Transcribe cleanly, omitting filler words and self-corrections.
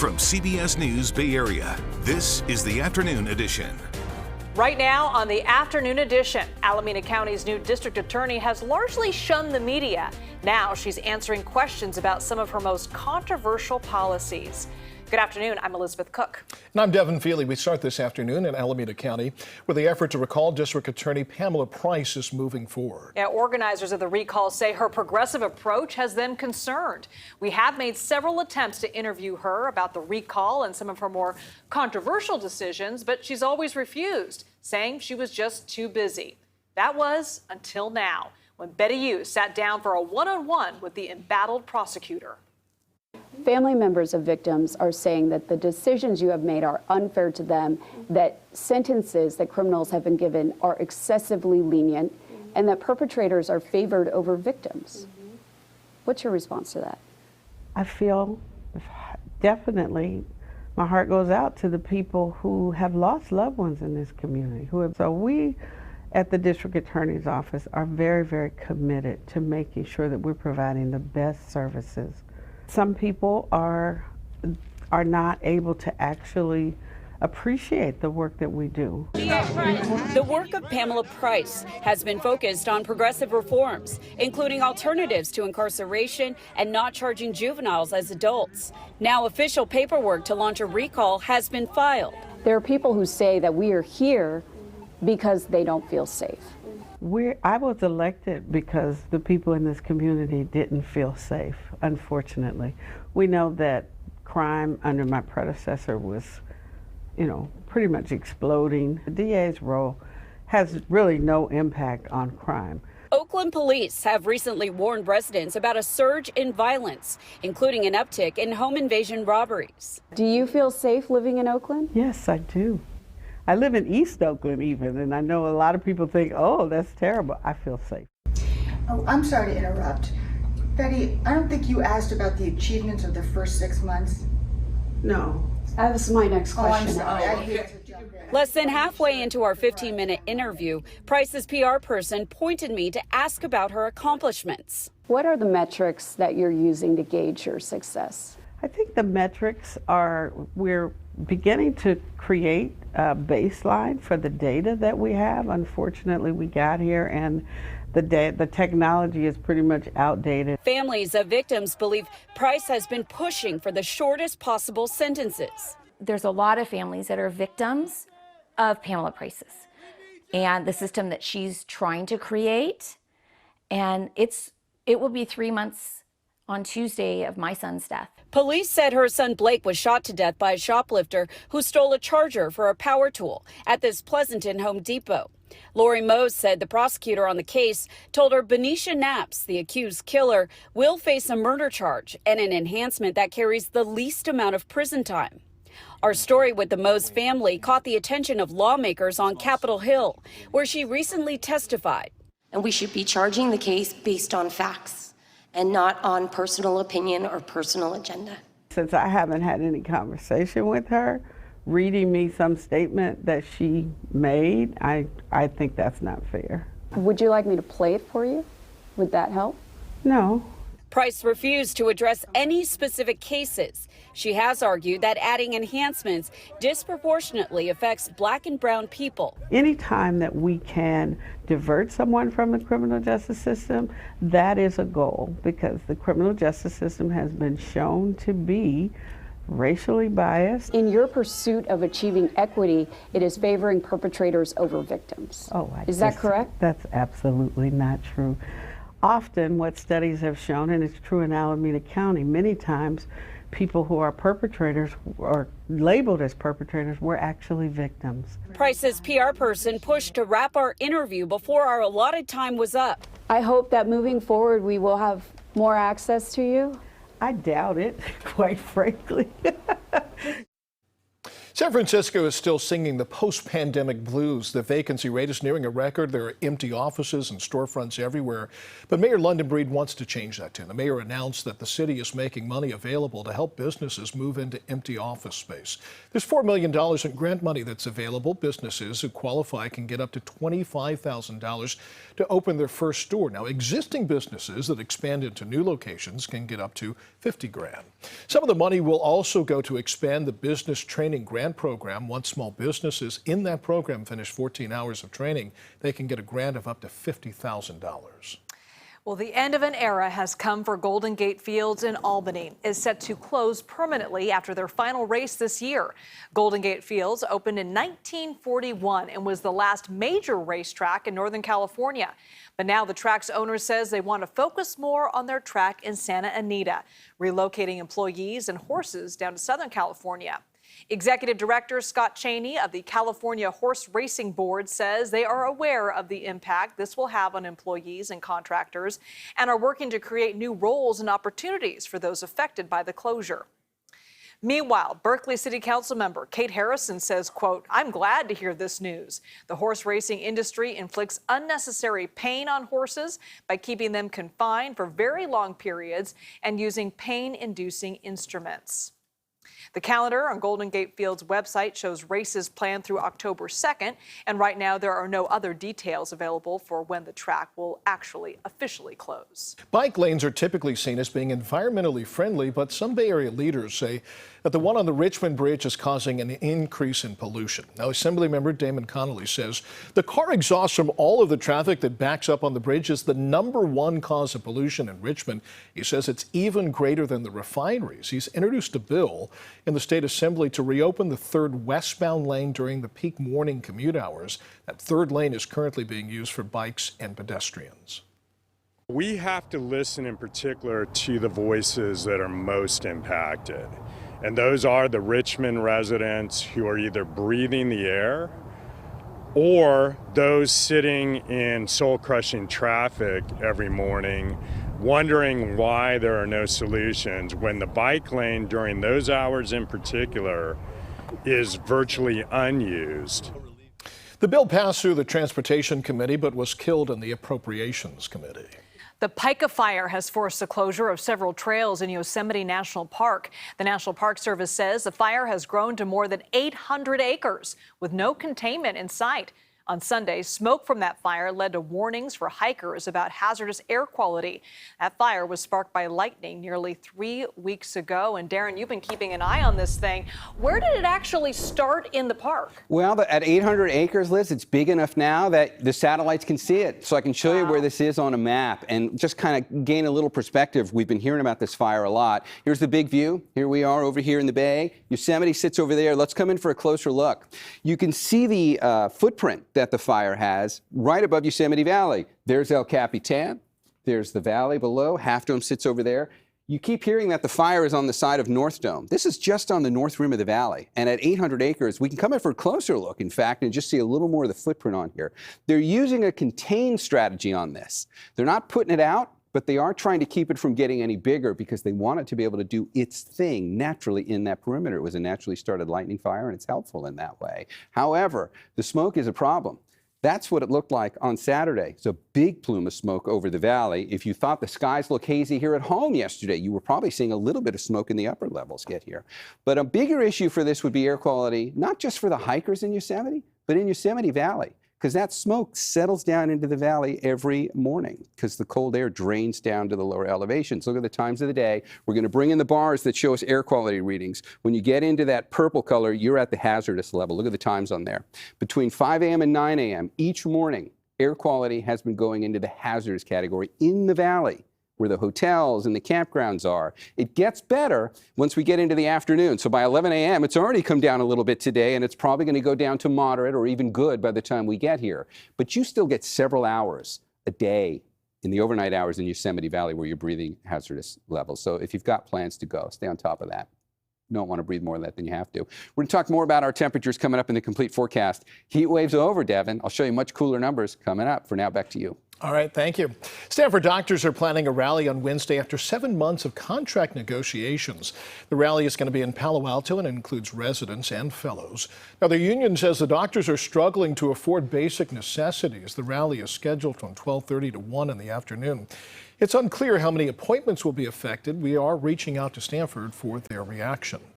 From CBS News Bay Area, this is the Afternoon Edition. Right now on the Afternoon Edition, Alameda County's new district attorney has largely shunned the media. Now she's answering questions about some of her most controversial policies. Good afternoon, I'm Elizabeth Cook. And I'm Devin Feely. We start this afternoon in Alameda County where the effort to recall District Attorney Pamela Price is moving forward. Yeah, organizers of the recall say her progressive approach has them concerned. We have made several attempts to interview her about the recall and some of her more controversial decisions, but she's always refused, saying she was just too busy. That was until now, when Betty Yu sat down for a one-on-one with the embattled prosecutor. Family members of victims are saying that the decisions you have made are unfair to them, that sentences that criminals have been given are excessively lenient, and that perpetrators are favored over victims. What's your response to that? I feel definitely my heart goes out to the people who have lost loved ones in this community. So we at the District Attorney's Office are very, very committed to making sure that we're providing the best services. Some people are not able to actually appreciate the work that we do. The work of Pamela Price has been focused on progressive reforms, including alternatives to incarceration and not charging juveniles as adults. Now official paperwork to launch a recall has been filed. There are people who say that we are here because they don't feel safe. I was elected because the people in this community didn't feel safe, unfortunately. We know that crime under my predecessor was, pretty much exploding. The DA's role has really no impact on crime. Oakland police have recently warned residents about a surge in violence, including an uptick in home invasion robberies. Do you feel safe living in Oakland? Yes, I do. I live in East Oakland even, and I know a lot of people think, oh, that's terrible. I feel safe. Oh, I'm sorry to interrupt. Betty, I don't think you asked about the achievements of the first 6 months. No. That was my next question. I'm sorry. I hate to jump in. Less than halfway into our 15-minute interview, Price's PR person pointed me to ask about her accomplishments. What are the metrics that you're using to gauge your success? I think the metrics are, we're beginning to create a baseline for the data that we have. Unfortunately, we got here and the technology is pretty much outdated. Families of victims believe Price has been pushing for the shortest possible sentences. There's a lot of families that are victims of Pamela Price's and the system that she's trying to create. And it will be 3 months on Tuesday of my son's death. Police said her son Blake was shot to death by a shoplifter who stole a charger for a power tool at this Pleasanton Home Depot. Lori Mose said the prosecutor on the case told her Benicia Knaps, the accused killer, will face a murder charge and an enhancement that carries the least amount of prison time. Our story with the Mose family caught the attention of lawmakers on Capitol Hill, where she recently testified. And we should be charging the case based on facts and not on personal opinion or personal agenda. Since I haven't had any conversation with her, reading me some statement that she made, I think that's not fair. Would you like me to play it for you? Would that help? No. Price refused to address any specific cases. She has argued that adding enhancements disproportionately affects Black and brown people. Anytime that we can divert someone from the criminal justice system, that is a goal, because the criminal justice system has been shown to be racially biased. In your pursuit of achieving equity, it is favoring perpetrators over victims. Is that correct? That's absolutely not true. Often what studies have shown, and it's true in Alameda County, many times people who are perpetrators or labeled as perpetrators were actually victims. Price's PR person pushed to wrap our interview before our allotted time was up. I hope that moving forward we will have more access to you. I doubt it, quite frankly. San Francisco is still singing the post-pandemic blues. The vacancy rate is nearing a record. There are empty offices and storefronts everywhere. But Mayor London Breed wants to change that tune. The mayor announced that the city is making money available to help businesses move into empty office space. There's $4 million in grant money that's available. Businesses who qualify can get up to $25,000 to open their first store. Now, existing businesses that expand into new locations can get up to $50,000. Some of the money will also go to expand the business training grant program. Once small businesses in that program finish 14 hours of training, they can get a grant of up to $50,000. Well, the end of an era has come for Golden Gate Fields in Albany. It's set to close permanently after their final race this year. Golden Gate Fields opened in 1941 and was the last major racetrack in Northern California. But now the track's owner says they want to focus more on their track in Santa Anita, relocating employees and horses down to Southern California. Executive Director Scott Cheney of the California Horse Racing Board says they are aware of the impact this will have on employees and contractors and are working to create new roles and opportunities for those affected by the closure. Meanwhile, Berkeley City Council member Kate Harrison says, quote, "I'm glad to hear this news. The horse racing industry inflicts unnecessary pain on horses by keeping them confined for very long periods and using pain-inducing instruments." The calendar on Golden Gate Field's website shows races planned through October 2nd, and right now there are no other details available for when the track will actually officially close. Bike lanes are typically seen as being environmentally friendly, but some Bay Area leaders say that the one on the Richmond Bridge is causing an increase in pollution. Now, Assemblymember Damon Connolly says the car exhaust from all of the traffic that backs up on the bridge is the #1 cause of pollution in Richmond. He says it's even greater than the refineries. He's introduced a bill in the State Assembly to reopen the third westbound lane during the peak morning commute hours. That third lane is currently being used for bikes and pedestrians. We have to listen in particular to the voices that are most impacted. And those are the Richmond residents who are either breathing the air or those sitting in soul-crushing traffic every morning wondering why there are no solutions when the bike lane during those hours in particular is virtually unused. The bill passed through the Transportation Committee but was killed in the Appropriations Committee. The Pike of Fire has forced the closure of several trails in Yosemite National Park. The National Park Service says the fire has grown to more than 800 acres with no containment in sight. On Sunday, smoke from that fire led to warnings for hikers about hazardous air quality. That fire was sparked by lightning nearly 3 weeks ago. And Darren, you've been keeping an eye on this thing. Where did it actually start in the park? Well, at 800 acres, Liz, it's big enough now that the satellites can see it. So I can show you where this is on a map and just kind of gain a little perspective. We've been hearing about this fire a lot. Here's the big view. Here we are over here in the bay. Yosemite sits over there. Let's come in for a closer look. You can see the footprint that the fire has right above Yosemite Valley. There's El Capitan. There's the valley below. Half Dome sits over there. You keep hearing that the fire is on the side of North Dome. This is just on the north rim of the valley. And at 800 acres, we can come in for a closer look, in fact, and just see a little more of the footprint on here. They're using a contained strategy on this. They're not putting it out, but they are trying to keep it from getting any bigger because they want it to be able to do its thing naturally in that perimeter. It was a naturally started lightning fire, and it's helpful in that way. However, the smoke is a problem. That's what it looked like on Saturday. It's a big plume of smoke over the valley. If you thought the skies looked hazy here at home yesterday, you were probably seeing a little bit of smoke in the upper levels get here. But a bigger issue for this would be air quality, not just for the hikers in Yosemite, but in Yosemite Valley, because that smoke settles down into the valley every morning because the cold air drains down to the lower elevations. Look at the times of the day. We're going to bring in the bars that show us air quality readings. When you get into that purple color, you're at the hazardous level. Look at the times on there. Between 5 a.m. and 9 a.m. each morning, air quality has been going into the hazardous category in the valley, where the hotels and the campgrounds are. It gets better once we get into the afternoon. So by 11 a.m., it's already come down a little bit today, and it's probably going to go down to moderate or even good by the time we get here. But you still get several hours a day in the overnight hours in Yosemite Valley where you're breathing hazardous levels. So if you've got plans to go, stay on top of that. You don't want to breathe more of that than you have to. We're going to talk more about our temperatures coming up in the complete forecast. Heat waves over, Devin. I'll show you much cooler numbers coming up. For now, back to you. All right, thank you. Stanford doctors are planning a rally on Wednesday after 7 months of contract negotiations. The rally is going to be in Palo Alto and includes residents and fellows. Now, the union says the doctors are struggling to afford basic necessities. The rally is scheduled from 12:30 to 1 in the afternoon. It's unclear how many appointments will be affected. We are reaching out to Stanford for their reaction.